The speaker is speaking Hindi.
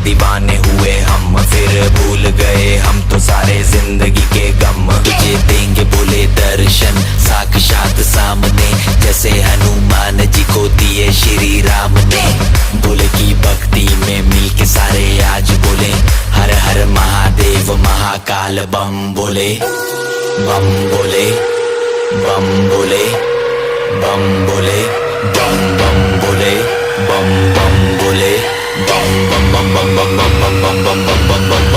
दीवाने हुए हम, फिर भूल गए हम तो सारे जिंदगी के गम। तुझे देंगे बोले दर्शन साक्षात सामने, जैसे हनुमान जी को दिए श्री राम ने। बोले की भक्ति में मिलके सारे आज बोले, हर हर महादेव महाकाल बम बोले, बम बोले, बम बोले, बम बोले, बम बम बोले, बम बम बोले, बम बम बम बम बम बम बम बम बम बम बम।